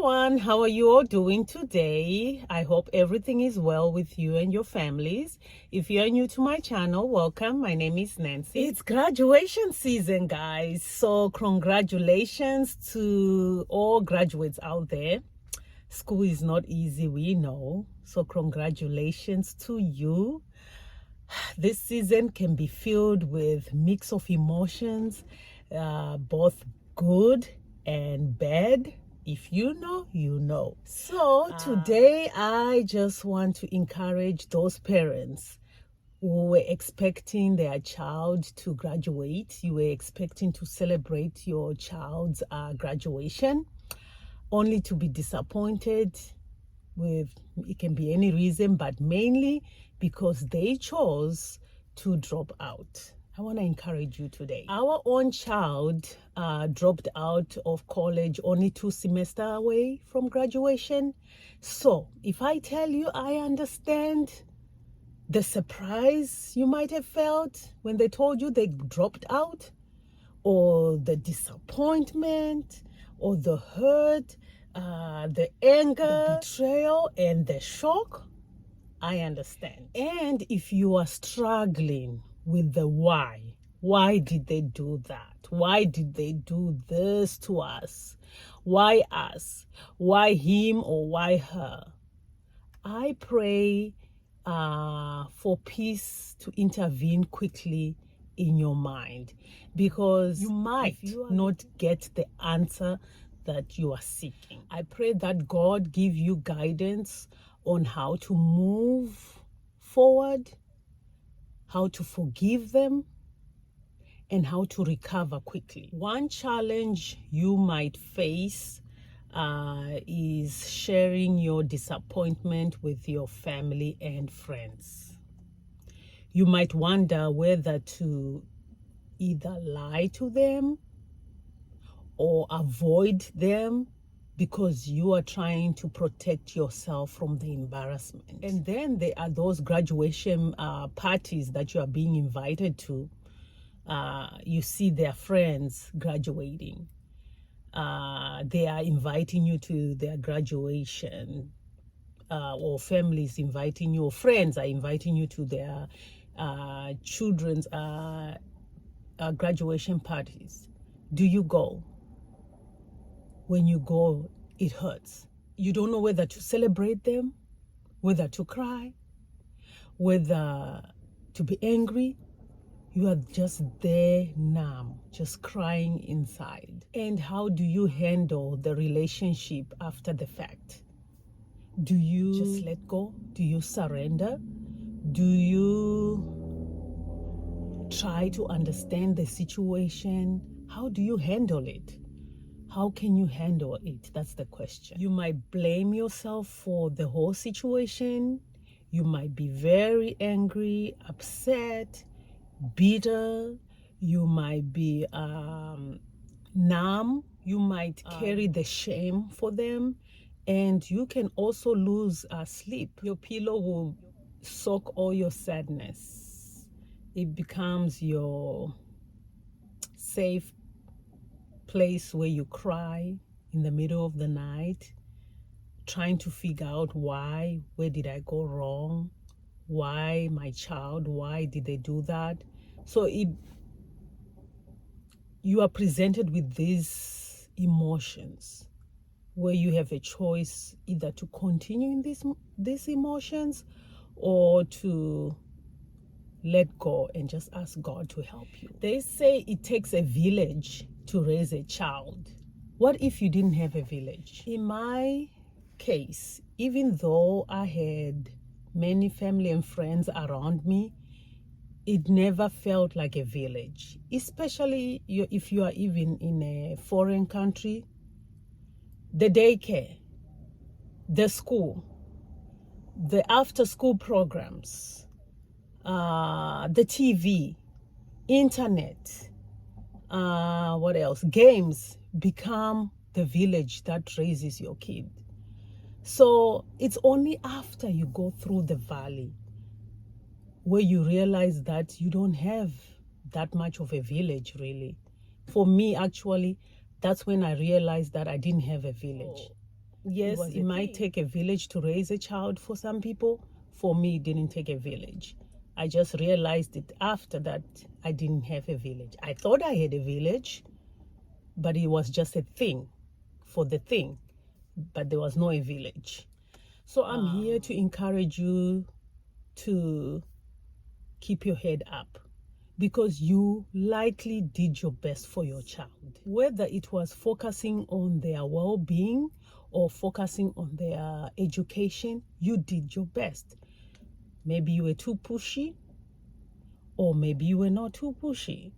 everyone, how are you all doing today? I hope everything is well with you and your families. If you're new to my channel, welcome. My name is Nancy. It's graduation season, guys. So congratulations to all graduates out there. School is not easy, we know. So congratulations to you. This season can be filled with mix of emotions, both good and bad. If you know, you know. So today I just want to encourage those parents who were expecting their child to graduate. You were expecting to celebrate your child's graduation, only to be disappointed with, it can be any reason, but mainly because they chose to drop out. I want to encourage you today. Our own child dropped out of college only 2 semesters away from graduation. So if I tell you, I understand the surprise you might have felt when they told you they dropped out, or the disappointment, or the hurt, the anger, the betrayal, and the shock. I understand. And if you are struggling with the why did they do that? Why did they do this to us? Why us? Why him or why her? I pray for peace to intervene quickly in your mind, because you might not get the answer that you are seeking. I pray that God give you guidance on how to move forward, how to forgive them, and how to recover quickly. One challenge you might face is sharing your disappointment with your family and friends. You might wonder whether to either lie to them or avoid them, because you are trying to protect yourself from the embarrassment. And then there are those graduation parties that you are being invited to. You see their friends graduating. They are inviting you to their graduation, or families inviting you, or friends are inviting you to their children's graduation parties. Do you go? When you go, it hurts. You don't know whether to celebrate them, whether to cry, whether to be angry. You are just there numb, just crying inside. And how do you handle the relationship after the fact? Do you just let go? Do you surrender? Do you try to understand the situation? How do you handle it? How can you handle it? That's the question. You might blame yourself for the whole situation. You might be very angry, upset, bitter. You might be numb. You might carry the shame for them. And you can also lose sleep. Your pillow will soak all your sadness. It becomes your safe place where you cry in the middle of the night, trying to figure out why, where did I go wrong? Why my child? Why did they do that? So you are presented with these emotions where you have a choice either to continue in these emotions or to let go and just ask God to help you. They say it takes a village to raise a child. What if you didn't have a village? In my case, even though I had many family and friends around me, it never felt like a village, especially if you are even in a foreign country. The daycare, the school, the after-school programs, the TV, internet, what else? Games become the village that raises your kid. So it's only after you go through the valley where you realize that you don't have that much of a village, really. For me, actually, that's when I realized that I didn't have a village. Yes, it might take a village to raise a child for some people. For me, it didn't take a village. I just realized it after that I didn't have a village. I thought I had a village, but it was just a thing for the thing, but there was no a village. So I'm here to encourage you to keep your head up, because you likely did your best for your child. Whether it was focusing on their well-being or focusing on their education, you did your best. Maybe you were too pushy, or maybe you were not too pushy.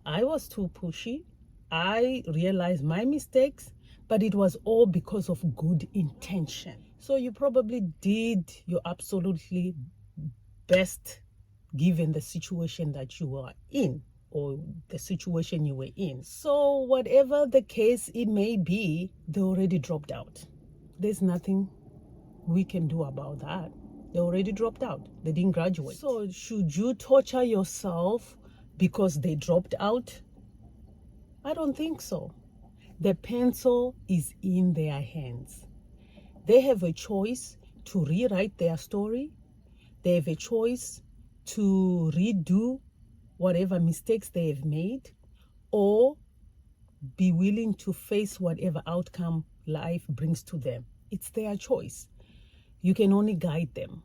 I was too pushy. I realized my mistakes, but it was all because of good intention. So you probably did your absolutely best given the situation that you were in, or the situation you were in. So whatever the case it may be, they already dropped out. There's nothing we can do about that. They already dropped out. They didn't graduate. So should you torture yourself because they dropped out? I don't think so. The pencil is in their hands. They have a choice to rewrite their story. They have a choice to redo whatever mistakes they have made, or be willing to face whatever outcome life brings to them. It's their choice. You can only guide them.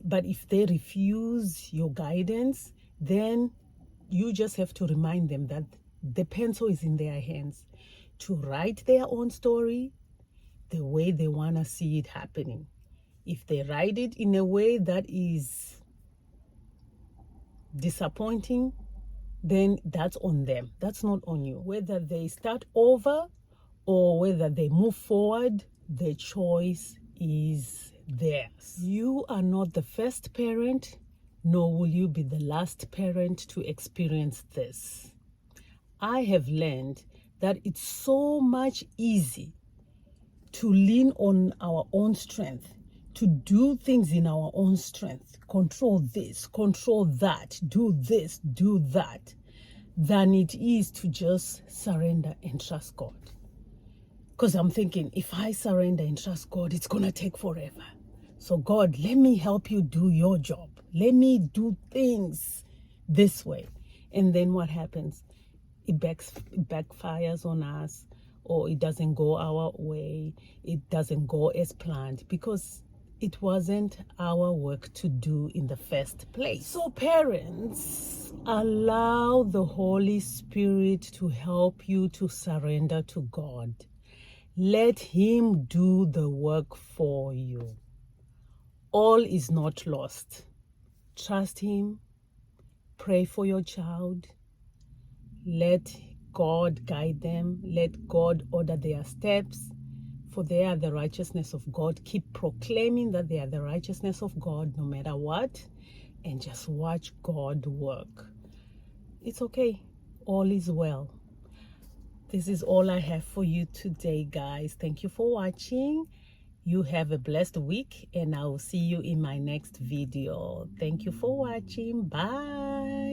But if they refuse your guidance, then you just have to remind them that the pencil is in their hands to write their own story the way they want to see it happening. If they write it in a way that is disappointing, then that's on them. That's not on you. Whether they start over or whether they move forward, the choice is theirs. You are not the first parent, nor will you be the last parent to experience this. I have learned that it's so much easy to lean on our own strength, to do things in our own strength, control this, control that, do this, do that, than it is to just surrender and trust God. Because I'm thinking, if I surrender and trust God, it's going to take forever. So God, let me help you do your job. Let me do things this way. And then what happens? It backfires on us, or it doesn't go our way. It doesn't go as planned, because it wasn't our work to do in the first place. So parents, allow the Holy Spirit to help you to surrender to God. Let Him do the work for you. All is not lost. Trust Him. Pray for your child. Let God guide them. Let God order their steps, for they are the righteousness of God. Keep proclaiming that they are the righteousness of God no matter what, and just watch God work. It's okay. All is well. This is all I have for you today, guys. Thank you for watching. You have a blessed week, and I will see you in my next video. Thank you for watching. Bye.